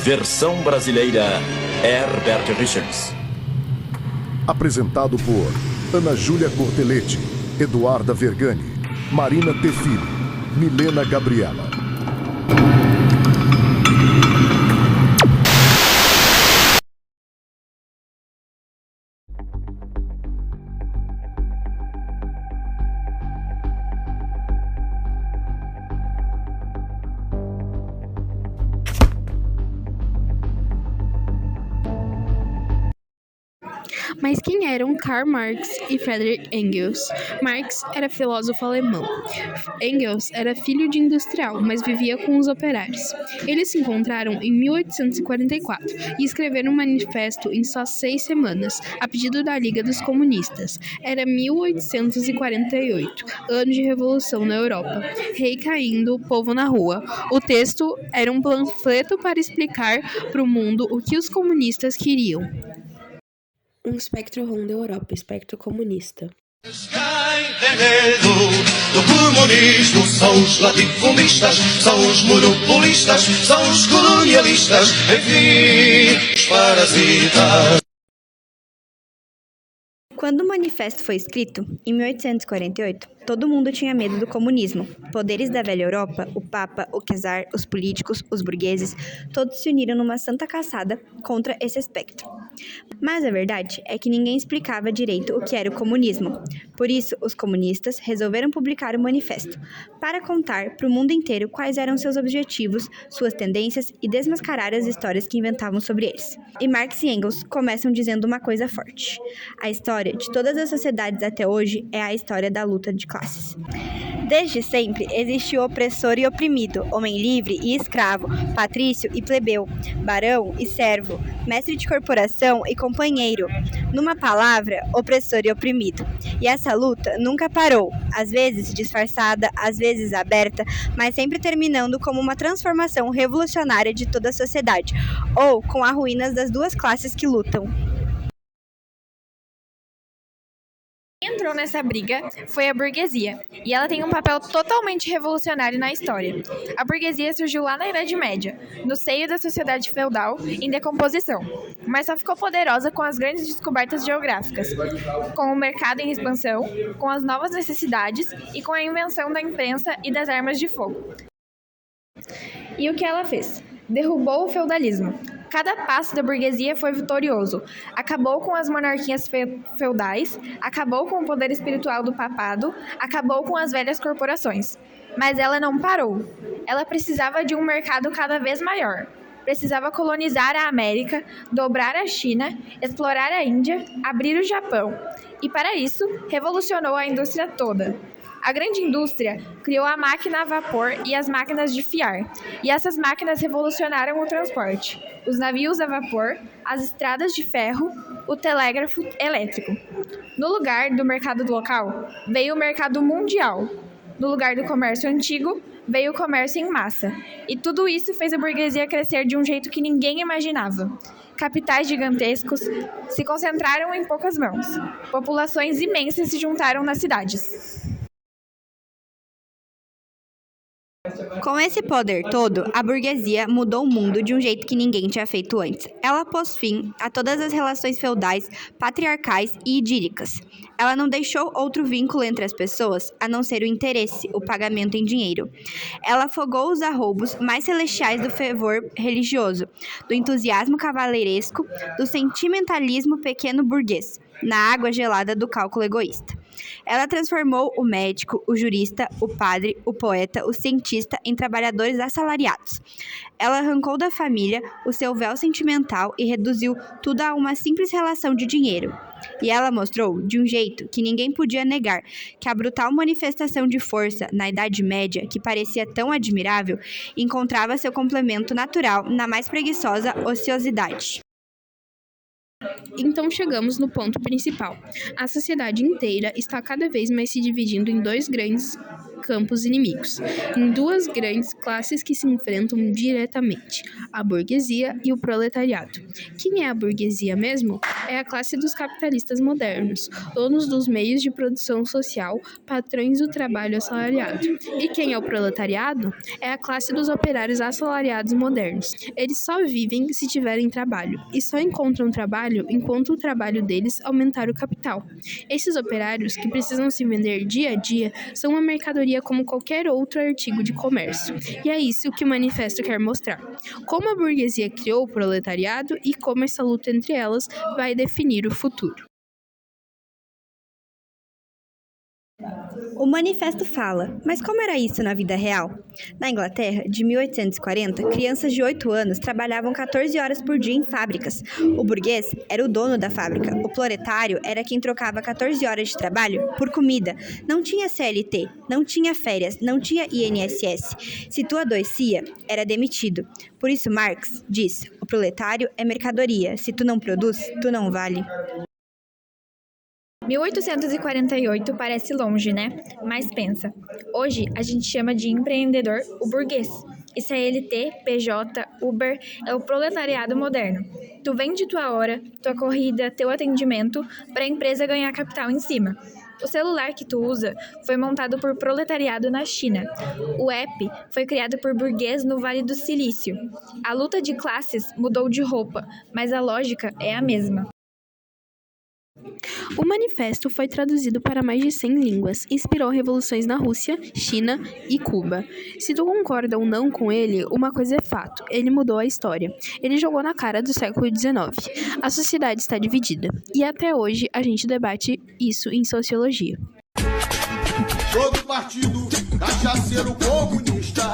Versão brasileira, Herbert Richards. Apresentado por Ana Júlia Cortelete, Eduarda Vergani, Marina Tefili, Milena Gabriela. Mas quem eram Karl Marx e Friedrich Engels? Marx era filósofo alemão. Engels era filho de industrial, mas vivia com os operários. Eles se encontraram em 1844 e escreveram um manifesto em só 6 semanas, a pedido da Liga dos Comunistas. Era 1848, ano de revolução na Europa. Rei caindo, povo na rua. O texto era um panfleto para explicar para o mundo o que os comunistas queriam. Um espectro ronda a Europa, espectro comunista. Quem tem medo do comunismo são os latifundiistas, são os monopolistas, são os colonialistas, enfim, os parasitas. Quando o manifesto foi escrito, em 1848, todo mundo tinha medo do comunismo. Poderes da velha Europa, o Papa, o czar, os políticos, os burgueses, todos se uniram numa santa caçada contra esse espectro. Mas a verdade é que ninguém explicava direito o que era o comunismo. Por isso, os comunistas resolveram publicar o manifesto, para contar para o mundo inteiro quais eram seus objetivos, suas tendências e desmascarar as histórias que inventavam sobre eles. E Marx e Engels começam dizendo uma coisa forte. A história de todas as sociedades até hoje é a história da luta de classes. Desde sempre existe o opressor e oprimido, homem livre e escravo, patrício e plebeu, barão e servo, mestre de corporação e companheiro. Numa palavra, opressor e oprimido. E essa luta nunca parou, às vezes disfarçada, às vezes aberta, mas sempre terminando como uma transformação revolucionária de toda a sociedade, ou com a ruína das duas classes que lutam. Quem entrou nessa briga foi a burguesia, e ela tem um papel totalmente revolucionário na história. A burguesia surgiu lá na Idade Média, no seio da sociedade feudal em decomposição, mas só ficou poderosa com as grandes descobertas geográficas, com o mercado em expansão, com as novas necessidades e com a invenção da imprensa e das armas de fogo. E o que ela fez? Derrubou o feudalismo. Cada passo da burguesia foi vitorioso. Acabou com as monarquias feudais, acabou com o poder espiritual do papado, acabou com as velhas corporações. Mas ela não parou. Ela precisava de um mercado cada vez maior. Precisava colonizar a América, dobrar a China, explorar a Índia, abrir o Japão. E para isso, revolucionou a indústria toda. A grande indústria criou a máquina a vapor e as máquinas de fiar, e essas máquinas revolucionaram o transporte, os navios a vapor, as estradas de ferro, o telégrafo elétrico. No lugar do mercado local, veio o mercado mundial. No lugar do comércio antigo, veio o comércio em massa. E tudo isso fez a burguesia crescer de um jeito que ninguém imaginava. Capitais gigantescos se concentraram em poucas mãos. Populações imensas se juntaram nas cidades. Com esse poder todo, a burguesia mudou o mundo de um jeito que ninguém tinha feito antes. Ela pôs fim a todas as relações feudais, patriarcais e idílicas. Ela não deixou outro vínculo entre as pessoas a não ser o interesse, o pagamento em dinheiro. Ela afogou os arroubos mais celestiais do fervor religioso, do entusiasmo cavaleiresco, do sentimentalismo pequeno burguês, na água gelada do cálculo egoísta. Ela transformou o médico, o jurista, o padre, o poeta, o cientista em trabalhadores assalariados. Ela arrancou da família o seu véu sentimental e reduziu tudo a uma simples relação de dinheiro. E ela mostrou, de um jeito que ninguém podia negar, que a brutal manifestação de força na Idade Média, que parecia tão admirável, encontrava seu complemento natural na mais preguiçosa ociosidade. Então chegamos no ponto principal. A sociedade inteira está cada vez mais se dividindo em dois grandes campos inimigos, em duas grandes classes que se enfrentam diretamente, a burguesia e o proletariado. Quem é a burguesia mesmo? É a classe dos capitalistas modernos, donos dos meios de produção social, patrões do trabalho assalariado. E quem é o proletariado? É a classe dos operários assalariados modernos. Eles só vivem se tiverem trabalho, e só encontram trabalho enquanto o trabalho deles aumentar o capital. Esses operários, que precisam se vender dia a dia, são uma mercadoria como qualquer outro artigo de comércio. E é isso que o manifesto quer mostrar. Como a burguesia criou o proletariado e como essa luta entre elas vai definir o futuro. O manifesto fala, mas como era isso na vida real? Na Inglaterra, de 1840, crianças de 8 anos trabalhavam 14 horas por dia em fábricas. O burguês era o dono da fábrica. O proletário era quem trocava 14 horas de trabalho por comida. Não tinha CLT, não tinha férias, não tinha INSS. Se tu adoecia, era demitido. Por isso Marx diz, o proletário é mercadoria. Se tu não produz, tu não vale. 1848 parece longe, né? Mas pensa, hoje a gente chama de empreendedor o burguês. E CLT, PJ, Uber é o proletariado moderno. Tu vende tua hora, tua corrida, teu atendimento para a empresa ganhar capital em cima. O celular que tu usa foi montado por proletariado na China. O app foi criado por burguês no Vale do Silício. A luta de classes mudou de roupa, mas a lógica é a mesma. O manifesto foi traduzido para mais de 100 línguas e inspirou revoluções na Rússia, China e Cuba. Se tu concorda ou não com ele, uma coisa é fato, ele mudou a história. Ele jogou na cara do século XIX. A sociedade está dividida, e até hoje a gente debate isso em sociologia. Todo partido cachaceiro comunista